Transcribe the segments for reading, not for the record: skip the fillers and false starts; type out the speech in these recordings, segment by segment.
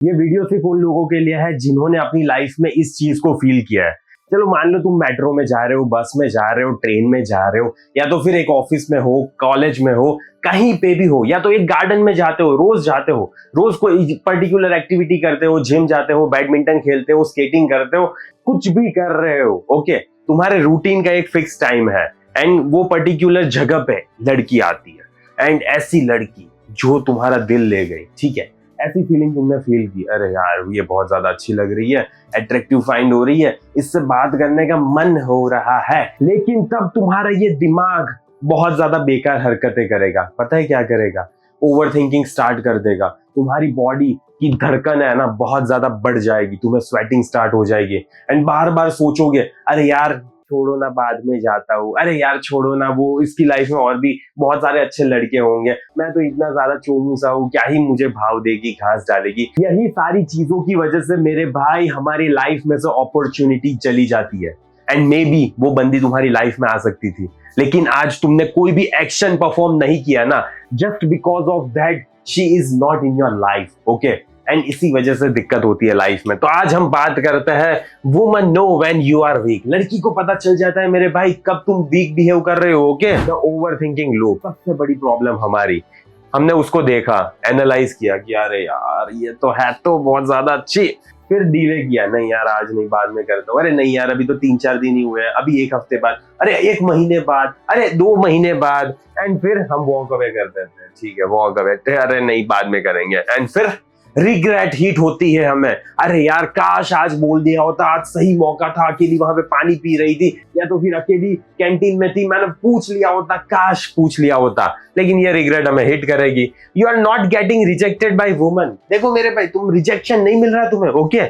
ये वीडियो सिर्फ उन लोगों के लिए है जिन्होंने अपनी लाइफ में इस चीज को फील किया है। चलो मान लो तुम मेट्रो में जा रहे हो, बस में जा रहे हो, ट्रेन में जा रहे हो, या तो फिर एक ऑफिस में हो, कॉलेज में हो, कहीं पे भी हो, या तो एक गार्डन में जाते हो, रोज जाते हो, रोज कोई पर्टिकुलर एक्टिविटी करते हो, जिम जाते हो, बैडमिंटन खेलते हो, स्केटिंग करते हो, कुछ भी कर रहे हो। ओके, तुम्हारे रूटीन का एक फिक्स टाइम है एंड वो पर्टिकुलर जगह पे लड़की आती है एंड ऐसी लड़की जो तुम्हारा दिल ले गई, ठीक है, ऐसी फीलिंग तुमने फील की, अरे यार ये बहुत ज्यादा अच्छी लग रही है, अट्रैक्टिव फाइंड हो रही है, इससे बात करने का मन हो रहा है, लेकिन तब तुम्हारा ये दिमाग बहुत ज्यादा बेकार हरकतें करेगा। पता है क्या करेगा? ओवर थिंकिंग स्टार्ट कर देगा। तुम्हारी बॉडी की धड़कन है ना बहुत ज्यादा बढ़ जाएगी, तुम्हें स्वेटिंग स्टार्ट हो जाएगी एंड बार बार सोचोगे, अरे यार छोड़ो ना, बाद में जाता हूँ, अरे यार छोड़ो ना, वो इसकी लाइफ में और भी बहुत सारे अच्छे लड़के होंगे, मैं तो इतना ज्यादा चोमू सा हूँ, क्या ही मुझे भाव देगी, घास डालेगी। यही सारी चीजों की वजह से मेरे भाई हमारी लाइफ में से अपॉर्चुनिटी चली जाती है एंड मे बी वो बंदी तुम्हारी लाइफ में आ सकती थी, लेकिन आज तुमने कोई भी एक्शन परफॉर्म नहीं किया ना, just because of that she is not in your life. Okay, and इसी वजह से दिक्कत होती है लाइफ में। तो आज हम बात करते हैं woman know when you are weak. लड़की को पता चल जाता है मेरे भाई कब तुम वीक बिहेव कर रहे हो। ओके, द ओवर थिंकिंग लोग सबसे बड़ी प्रॉब्लम हमारी। हमने उसको देखा, एनालाइज किया कि अरे यार ये तो है तो बहुत ज्यादा अच्छी, फिर डिले किया, नहीं यार आज नहीं, बाद में करता हूँ, अरे नहीं यार अभी तो 3-4 दिन ही हुए हैं, अभी 1 हफ्ते बाद, अरे 1 महीने बाद, अरे 2 महीने बाद, एंड फिर हम वॉक अवे कर देते हैं। ठीक है, वॉक अवे, अरे नहीं बाद में करेंगे, एंड फिर रिग्रेट हिट होती है हमें, अरे यार काश आज बोल दिया होता, आज सही मौका था, अकेली वहां पे पानी पी रही थी, या तो फिर अकेली कैंटीन में थी, मैंने पूछ लिया होता, काश पूछ लिया होता। लेकिन ये रिग्रेट हमें हिट करेगी। You are not getting rejected by woman. देखो मेरे भाई, तुम रिजेक्शन नहीं मिल रहा है तुम्हें। Okay,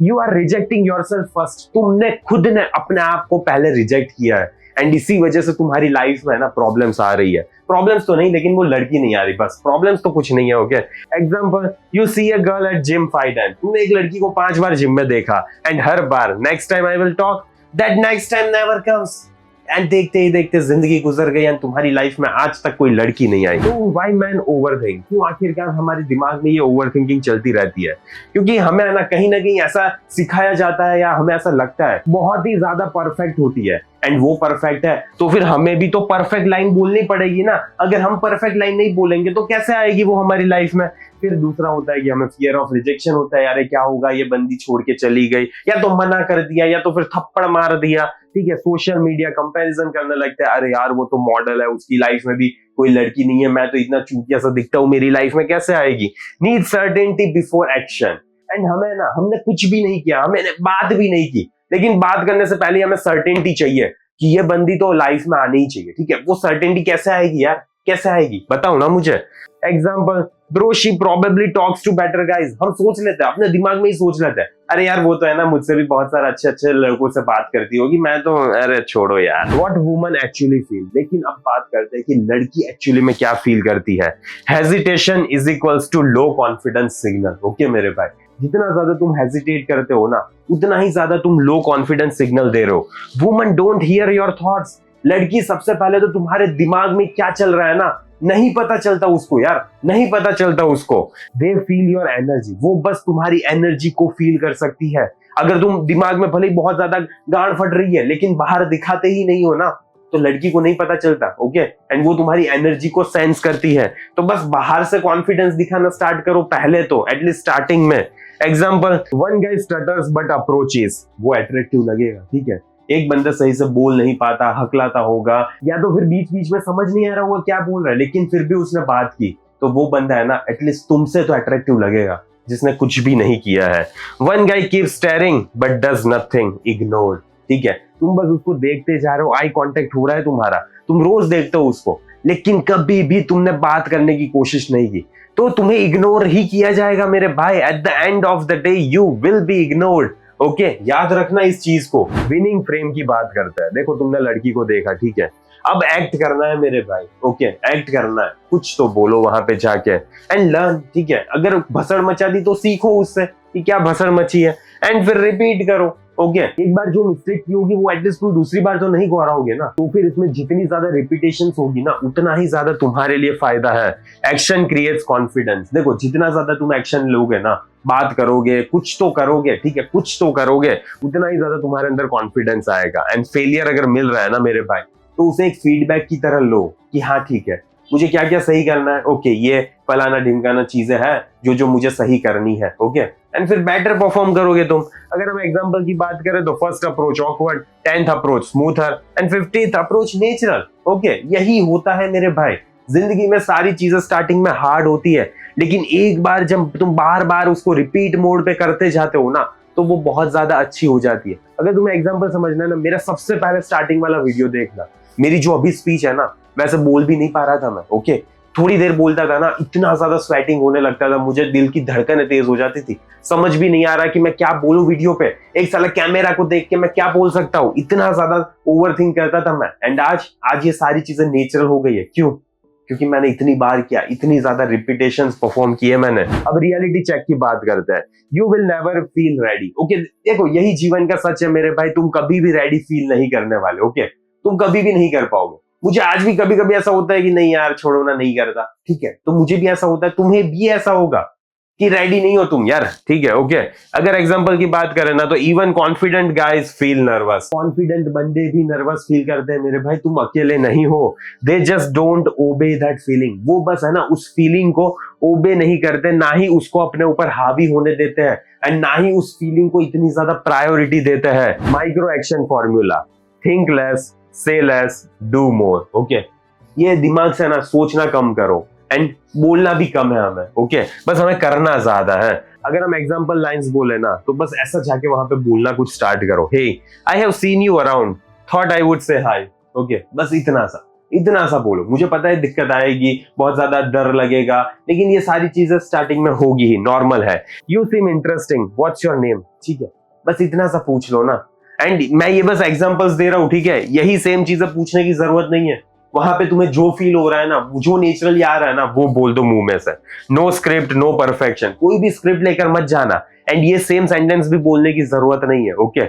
you are rejecting yourself first. तुमने खुद ने अपने आप को पहले रिजेक्ट किया है एंड इसी वजह से तुम्हारी लाइफ में ना प्रॉब्लम्स आ रही है। प्रॉब्लम्स तो नहीं, लेकिन वो लड़की नहीं आ रही, बस प्रॉब्लम्स तो कुछ नहीं है। Okay, example, you see a girl at gym 5 times. तुमने एक लड़की को 5 बार जिम में देखा एंड हर बार next time I will talk, that next time never comes, and देखते ही देखते जिंदगी गुजर गई एंड तुम्हारी लाइफ में आज तक कोई लड़की नहीं आई। तो व्हाई मैन ओवरथिंक? क्यों आखिरकार हमारे दिमाग में ये ओवरथिंकिंग चलती रहती है? क्योंकि हमें ना कहीं ऐसा सिखाया जाता है या हमें ऐसा लगता है बहुत ही ज्यादा परफेक्ट होती है एंड वो परफेक्ट है, तो फिर हमें भी तो परफेक्ट लाइन बोलनी पड़ेगी ना। अगर हम परफेक्ट लाइन नहीं बोलेंगे तो कैसे आएगी वो हमारी लाइफ में? फिर दूसरा होता है कि हमें फियर ऑफ रिजेक्शन होता है, अरे क्या होगा ये बंदी छोड़ के चली गई, या तो मना कर दिया, या तो फिर थप्पड़ मार दिया। ठीक है, सोशल मीडिया कंपैरिजन करने लगता है, अरे यार वो तो मॉडल है, उसकी लाइफ में भी कोई लड़की नहीं है, मैं तो इतना चूतिया सा दिखता हूँ, मेरी लाइफ में कैसे आएगी? Need certainty before action. And हमने कुछ भी नहीं किया, हमने बात भी नहीं की, लेकिन बात करने से पहले हमें सर्टेनिटी चाहिए कि ये बंदी तो लाइफ में आनी ही चाहिए। ठीक है, वो सर्टेनिटी कैसे आएगी यार, कैसे आएगी बताओ ना मुझे। Example, bro she probably talks to better guys. हम सोच लेते हैं, अपने दिमाग में ही सोच लेते हैं, अरे यार वो तो है ना मुझसे भी बहुत सारे अच्छे लड़कों से बात करती होगी, मैं तो, अरे छोड़ो यार। What woman actually feel. लेकिन अब बात करते हैं कि लड़की एक्चुअली में क्या फील करती है। Hesitation is equals to low confidence signal. Okay मेरे भाई, जितना ज्यादा तुम हेजिटेट करते हो ना, उतना ही ज्यादा तुम लो कॉन्फिडेंस सिग्नल दे रहे हो। Woman don't hear your thoughts. लड़की सबसे पहले तो तुम्हारे दिमाग में क्या चल रहा है ना नहीं पता चलता उसको यार, नहीं पता चलता उसको। They feel your energy. वो बस तुम्हारी एनर्जी को फील कर सकती है। अगर तुम दिमाग में भले ही बहुत ज्यादा गांड फट रही है, लेकिन बाहर दिखाते ही नहीं हो ना, तो लड़की को नहीं पता चलता। ओके, एंड वो तुम्हारी एनर्जी को सेंस करती है। तो बस बाहर से कॉन्फिडेंस दिखाना स्टार्ट करो पहले तो, एटलीस्ट स्टार्टिंग में। Example, one guy stutters but approaches. वो अट्रैक्टिव लगेगा। ठीक है, एक बंदा सही से बोल नहीं पाता, हकलाता होगा, या तो फिर बीच बीच में समझ नहीं आ रहा होगा क्या बोल रहा है, लेकिन फिर भी उसने बात की, तो वो बंदा है ना एटलीस्ट तुमसे तो अट्रैक्टिव लगेगा, जिसने कुछ भी नहीं किया है। One guy keep steering but does nothing, ignore. ठीक है, तुम बस उसको देखते जा रहे हो, आई कांटेक्ट हो रहा है तुम्हारा, तुम रोज देखते हो उसको, लेकिन कभी भी तुमने बात करने की कोशिश नहीं की, तो तुम्हें इग्नोर ही किया जाएगा मेरे भाई। At the end of the day you will be ignored. Okay, याद रखना इस चीज को। विनिंग फ्रेम की बात करता है। देखो तुमने लड़की को देखा, ठीक है, अब एक्ट करना है मेरे भाई। ओके, एक्ट करना है, कुछ तो बोलो वहां पे जाके एंड लर्न। ठीक है, अगर भसड़ मचा दी तो सीखो उससे कि क्या भसड़ मची है, एंड फिर रिपीट करो। ओके एक बार जो मिस्टेक की होगी वो एटलीस्ट तुम दूसरी बार तो नहीं दोहराओगे ना। तो फिर इसमें जितनी ज्यादा रिपीटेशन होगी ना उतना ही ज्यादा तुम्हारे लिए फायदा है। Action creates confidence. देखो जितना ज्यादा तुम एक्शन लोगे ना, बात करोगे, कुछ तो करोगे, ठीक है, कुछ तो करोगे, उतना ही ज्यादा तुम्हारे अंदर कॉन्फिडेंस आएगा। एंड फेलियर अगर मिल रहा है ना मेरे भाई, तो उसे एक फीडबैक की तरह लो कि हाँ ठीक है, मुझे क्या क्या सही करना है। ओके ये फलाना ढिमकाना चीजें हैं जो मुझे सही करनी है। ओके एंड फिर बेटर परफॉर्म करोगे तुम। अगर हम एग्जांपल की बात करें तो first approach awkward, 10th approach smoother and 15th approach natural. Okay यही होता है मेरे भाई। जिंदगी में सारी चीजें स्टार्टिंग में हार्ड होती है, लेकिन एक बार जब तुम बार बार उसको रिपीट मोड पे करते जाते हो ना, तो वो बहुत ज्यादा अच्छी हो जाती है। अगर तुम्हें एग्जांपल समझना है ना, मेरा सबसे पहले स्टार्टिंग वाला वीडियो देखना। मेरी जो अभी स्पीच है ना, वैसे बोल भी नहीं पा रहा था मैं। ओके थोड़ी देर बोलता था ना, इतना ज्यादा स्वेटिंग होने लगता था, मुझे दिल की धड़कनें तेज हो जाती थी, समझ भी नहीं आ रहा कि मैं क्या बोलूं वीडियो पे, एक साला कैमरा को देख के मैं क्या बोल सकता हूँ, इतना ज्यादा ओवरथिंक करता था मैं। एंड आज ये सारी चीजें नेचुरल हो गई है। क्यों? क्योंकि मैंने इतनी बार किया, इतनी ज्यादा रिपीटेशंस परफॉर्म किए मैंने। अब रियलिटी चेक की बात करते हैं। You will never feel ready. Okay देखो यही जीवन का सच है मेरे भाई, तुम कभी भी रेडी फील नहीं करने वाले। ओके तुम कभी भी नहीं कर पाओगे। मुझे आज भी कभी कभी ऐसा होता है कि नहीं यार छोड़ो ना, नहीं करता, ठीक है, तो मुझे भी ऐसा होता है, तुम्हें भी ऐसा होगा कि रेडी नहीं हो तुम यार, ठीक है। ओके अगर एग्जांपल की बात करें ना, तो even confident guys feel nervous. Confident बंदे भी नर्वस फील करते हैं मेरे भाई, तुम अकेले नहीं हो। दे जस्ट डोंट ओबे दैट फीलिंग। वो बस है ना उस फीलिंग को ओबे नहीं करते, ना ही उसको अपने ऊपर हावी होने देते हैं, एंड ना ही उस फीलिंग को इतनी ज्यादा प्रायोरिटी देते हैं। Micro action formula, think less, से लेस, डू मोर। ओके ये दिमाग से ना सोचना कम करो एंड बोलना भी कम है हमें। ओके बस हमें करना ज्यादा है। अगर हम एग्जांपल लाइंस बोले ना, तो बस ऐसा जाके वहां पे बोलना कुछ स्टार्ट करो। Hey I have seen you around, thought I would say hi. Okay बस इतना सा बोलो। मुझे पता है दिक्कत आएगी, बहुत ज्यादा डर लगेगा, लेकिन ये सारी चीजें स्टार्टिंग में होगी ही, नॉर्मल है। You seem interesting, what's your name, ठीक है, बस इतना सा पूछ लो ना। एंड मैं ये बस एग्जांपल्स दे रहा हूं, ठीक है, यही सेम चीजें पूछने की जरूरत नहीं है। वहां पे तुम्हें जो फील हो रहा है ना, जो नेचुरली आ रहा है ना, वो बोल दो मुंह में से। नो स्क्रिप्ट, नो परफेक्शन, कोई भी स्क्रिप्ट लेकर मत जाना। एंड ये सेम सेंटेंस भी बोलने की जरूरत नहीं है। ओके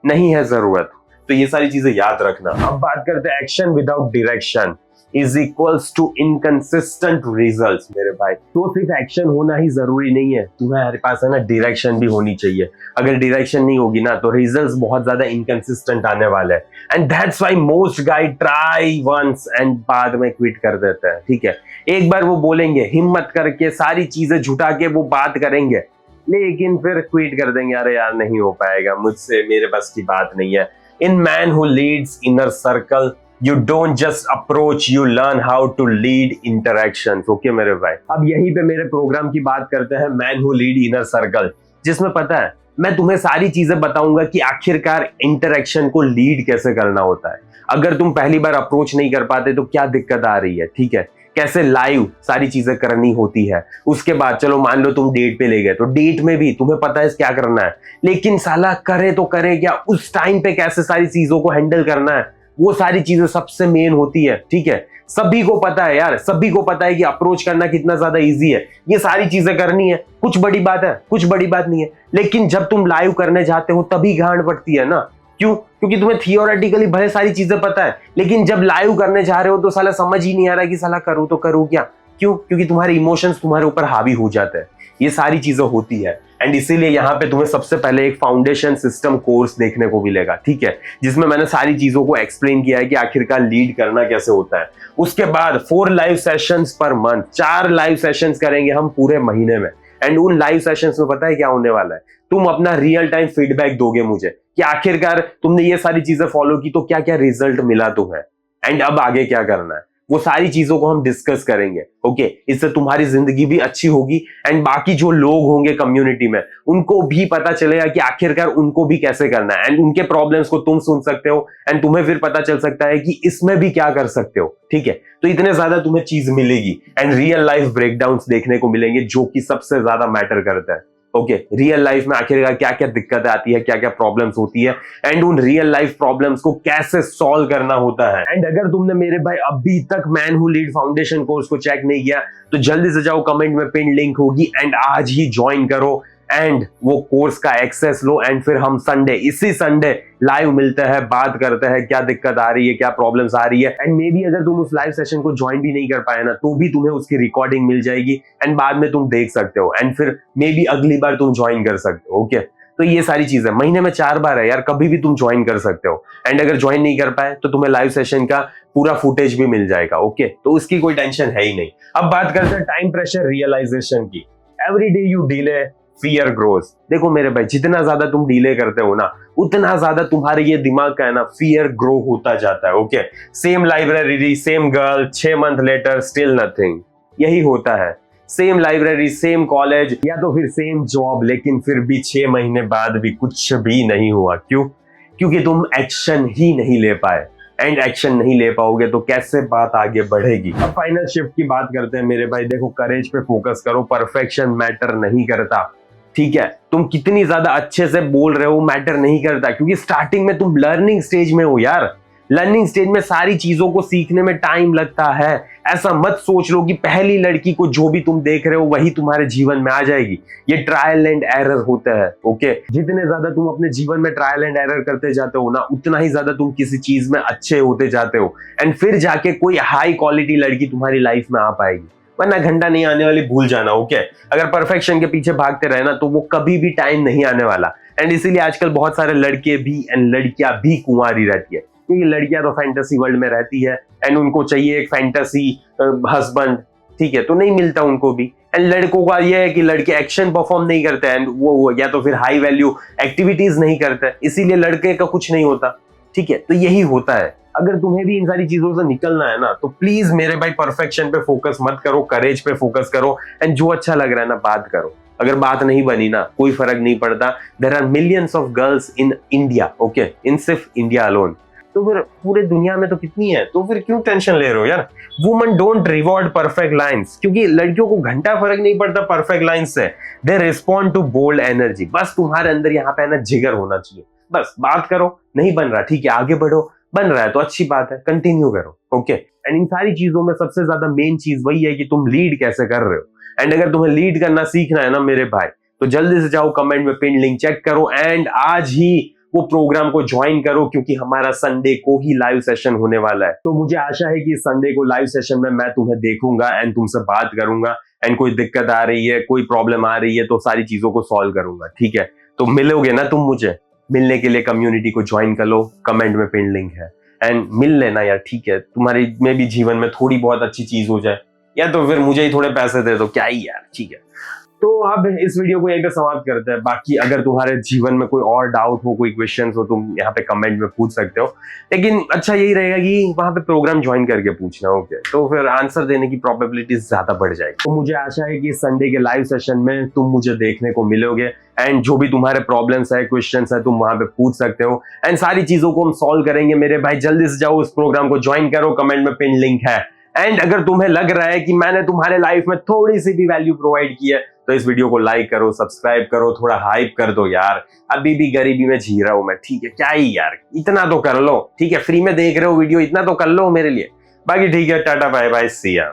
नहीं है जरूरत। तो ये सारी चीजें याद रखना। अब बात करते हैं action without direction is equals to inconsistent results. मेरे भाई तो सिर्फ एक्शन होना ही जरूरी नहीं है, तुम्हारे पास है ना डायरेक्शन भी होनी चाहिए। अगर डायरेक्शन नहीं होगी ना, तो रिजल्ट्स बहुत ज्यादा इनकंसिस्टेंट आने वाले हैं। And that's why most guys try once and बाद में क्विट कर देते हैं। ठीक है एक बार वो बोलेंगे, हिम्मत करके सारी चीजें जुटा के वो बात करेंगे, लेकिन फिर क्विट कर देंगे, अरे यार नहीं हो पाएगा मुझसे, मेरे बस की बात नहीं है। In man who leads inner circle you don't just approach, you learn how to lead interactions. Okay मेरे भाई, अब यहीं पे मेरे प्रोग्राम की बात करते हैं, man who lead inner circle, जिसमें पता है मैं तुम्हें सारी चीजें बताऊंगा कि आखिरकार इंटरेक्शन को लीड कैसे करना होता है। अगर तुम पहली बार अप्रोच नहीं कर पाते तो क्या दिक्कत आ रही है, ठीक है, कैसे लाइव सारी चीजें करनी होती है। उसके बाद चलो मान लो तुम डेट पे ले गए, तो डेट में भी तुम्हें पता है क्या करना है, लेकिन साला करे तो करे क्या, उस टाइम पे कैसे सारी चीजों को हैंडल करना है, वो सारी चीजें सबसे मेन होती है। ठीक है सभी को पता है यार, सभी को पता है कि अप्रोच करना कितना ज्यादा इजी है, ये सारी चीजें करनी है, कुछ बड़ी बात है, कुछ बड़ी बात नहीं है। लेकिन जब तुम लाइव करने जाते हो तभी गांड पड़ती है ना। क्यों? क्योंकि तुम्हें थियोरेटिकली भले सारी चीजें पता है, लेकिन जब लाइव करने जा रहे हो तो साला समझ ही नहीं आ रहा कि साला करूं तो करूं क्या। क्यों? क्योंकि तुम्हारे इमोशंस तुम्हारे ऊपर हावी हो जाते हैं, ये सारी चीजें होती है। एंड इसीलिए यहाँ पे तुम्हें सबसे पहले एक फाउंडेशन सिस्टम कोर्स देखने को मिलेगा, ठीक है, जिसमें मैंने सारी चीजों को एक्सप्लेन किया है कि आखिरकार लीड करना कैसे होता है। उसके बाद 4 live sessions per month, 4 live sessions करेंगे हम पूरे महीने में। एंड उन लाइव सेशंस में पता है क्या होने वाला है, तुम अपना रियल टाइम फीडबैक दोगे मुझे कि आखिरकार तुमने ये सारी चीजें फॉलो की तो क्या क्या रिजल्ट मिला तुम्हें, एंड अब आगे क्या करना है, वो सारी चीजों को हम डिस्कस करेंगे। ओके इससे तुम्हारी जिंदगी भी अच्छी होगी, एंड बाकी जो लोग होंगे कम्युनिटी में उनको भी पता चलेगा कि आखिरकार उनको भी कैसे करना है, एंड उनके प्रॉब्लम्स को तुम सुन सकते हो, एंड तुम्हें फिर पता चल सकता है कि इसमें भी क्या कर सकते हो। ठीक है तो इतने ज्यादा तुम्हें चीज मिलेगी, एंड रियल लाइफ ब्रेकडाउन्स देखने को मिलेंगे जो कि सबसे ज्यादा मैटर करता है। ओके रियल लाइफ में आखिरकार क्या क्या दिक्कतें आती है, क्या क्या प्रॉब्लम्स होती है, एंड उन रियल लाइफ प्रॉब्लम्स को कैसे सॉल्व करना होता है। एंड अगर तुमने मेरे भाई अभी तक man who lead foundation course को चेक नहीं किया, तो जल्दी से जाओ, कमेंट में पिन लिंक होगी, एंड आज ही ज्वाइन करो। एंड वो कोर्स का एक्सेस लो एंड फिर हम संडे, इसी संडे लाइव मिलते हैं, बात करते हैं क्या दिक्कत आ रही है, क्या प्रॉब्लम्स आ रही है। एंड मे बी अगर तुम उस लाइव सेशन को ज्वाइन भी नहीं कर पाए ना, तो भी तुम्हें उसकी रिकॉर्डिंग मिल जाएगी एंड बाद में तुम देख सकते हो एंड फिर मे बी अगली बार तुम ज्वाइन कर सकते हो। ओके, तो ये सारी चीजें महीने में 4 बार है यार, कभी भी तुम ज्वाइन कर सकते हो। एंड अगर ज्वाइन नहीं कर पाए तो तुम्हें लाइव सेशन का पूरा फुटेज भी मिल जाएगा। ओके, तो उसकी कोई टेंशन है ही नहीं। अब बात करते हैं टाइम प्रेशर रियलाइजेशन की। Every day you delay, fear grows. देखो मेरे भाई, जितना ज्यादा तुम डिले करते हो ना, उतना ज्यादा तुम्हारे ये दिमाग का है ना फियर ग्रो होता जाता है। Okay, same library, same girl, 6 month later still nothing, यही होता है। सेम लाइब्रेरी, सेम कॉलेज, या तो फिर सेम जॉब, लेकिन फिर भी 6 महीने बाद भी कुछ भी नहीं हुआ। क्यों? क्योंकि तुम एक्शन ही नहीं ले पाए। एंड एक्शन नहीं ले पाओगे तो कैसे बात आगे बढ़ेगी। अब फाइनल शिफ्ट की बात करते हैं मेरे भाई। देखो, करेज पे फोकस करो, परफेक्शन मैटर नहीं करता। ठीक है, तुम कितनी ज्यादा अच्छे से बोल रहे हो मैटर नहीं करता, क्योंकि स्टार्टिंग में तुम लर्निंग स्टेज में हो यार। लर्निंग स्टेज में सारी चीजों को सीखने में टाइम लगता है। ऐसा मत सोच लो कि पहली लड़की को जो भी तुम देख रहे हो वही तुम्हारे जीवन में आ जाएगी। ये ट्रायल एंड एरर होता है। ओके, जितने ज्यादा तुम अपने जीवन में ट्रायल एंड एरर करते जाते हो ना, उतना ही ज्यादा तुम किसी चीज में अच्छे होते जाते हो एंड फिर जाके कोई हाई क्वालिटी लड़की तुम्हारी लाइफ में आ पाएगी। वरना घंटा नहीं आने वाली भूल जाना। ओके, अगर परफेक्शन के पीछे भागते रहे ना, तो वो कभी भी टाइम नहीं आने वाला। एंड इसीलिए आजकल बहुत सारे लड़के भी एंड लड़कियां भी कुंवारी रहती है, क्योंकि लड़कियां तो फैंटेसी वर्ल्ड में रहती है एंड उनको चाहिए एक फैंटेसी हस्बैंड। ठीक है, तो नहीं मिलता उनको भी। एंड लड़कों का ये है कि लड़के एक्शन परफॉर्म नहीं करते एंड वो या तो फिर हाई वैल्यू एक्टिविटीज नहीं करते, इसीलिए लड़के का कुछ नहीं होता। ठीक है, तो यही होता है। अगर तुम्हें भी इन सारी चीजों से निकलना है ना, तो प्लीज मेरे भाई परफेक्शन पे फोकस मत करो, करेज पे फोकस करो एंड जो अच्छा लग रहा है ना बात करो। अगर बात नहीं बनी ना, कोई फर्क नहीं पड़ता। There are millions of girls in India. Okay, in सिर्फ इंडिया अलोन। तो फिर पूरे दुनिया में तो कितनी है, तो फिर क्यों टेंशन ले रहे हो यार। Woman don't reward perfect lines, क्योंकि लड़कियों को घंटा फर्क नहीं पड़ता परफेक्ट लाइंस से। They respond to bold energy. बस तुम्हारे अंदर यहाँ पे ना जिगर होना चाहिए। बस बात करो, नहीं बन रहा ठीक है आगे बढ़ो, बन रहा है तो अच्छी बात है कंटिन्यू करो। ओके, एंड इन सारी चीजों में सबसे ज्यादा मेन चीज वही है कि तुम लीड कैसे कर रहे हो। एंड अगर तुम्हें लीड करना सीखना है ना मेरे भाई, तो जल्दी से जाओ कमेंट में पिन लिंक चेक करो एंड आज ही वो प्रोग्राम को ज्वाइन करो, क्योंकि हमारा संडे को ही लाइव सेशन होने वाला है। तो मुझे आशा है कि संडे को लाइव सेशन में मैं तुम्हें देखूंगा एंड तुमसे बात करूंगा एंड कोई दिक्कत आ रही है, कोई प्रॉब्लम आ रही है, तो सारी चीजों को सॉल्व करूंगा। ठीक है, तो मिलोगे ना तुम मुझे। मिलने के लिए कम्युनिटी को ज्वाइन कर लो, कमेंट में पिन लिंक है एंड मिल लेना यार। ठीक है, तुम्हारी में भी जीवन में थोड़ी बहुत अच्छी चीज हो जाए, या तो फिर मुझे ही थोड़े पैसे दे दो, क्या ही यार। ठीक है, तो अब इस वीडियो को यहीं पे समाप्त करते हैं। बाकी अगर तुम्हारे जीवन में कोई और डाउट हो, कोई क्वेश्चन हो, तुम यहाँ पे कमेंट में पूछ सकते हो। लेकिन अच्छा यही रहेगा कि वहां पे प्रोग्राम ज्वाइन करके पूछना। ओके, तो फिर आंसर देने की प्रोबेबिलिटी ज्यादा बढ़ जाएगी। तो मुझे आशा है कि संडे के लाइव सेशन में तुम मुझे देखने को मिलोगे एंड जो भी तुम्हारे प्रॉब्लम्स है, क्वेश्चंस है, तुम वहां पे पूछ सकते हो एंड सारी चीजों को हम सॉल्व करेंगे मेरे भाई। जल्दी से जाओ उस प्रोग्राम को ज्वाइन करो, कमेंट में पिन लिंक है। एंड अगर तुम्हें लग रहा है कि मैंने तुम्हारे लाइफ में थोड़ी सी भी वैल्यू प्रोवाइड की है, तो इस वीडियो को लाइक करो, सब्सक्राइब करो, थोड़ा हाइप कर दो यार। अभी भी गरीबी में जी रहा हूं मैं। ठीक है, क्या ही यार, इतना तो कर लो। ठीक है, फ्री में देख रहे हो वीडियो, इतना तो कर लो मेरे लिए। बाकी ठीक है, टाटा बाय बाय, सी या।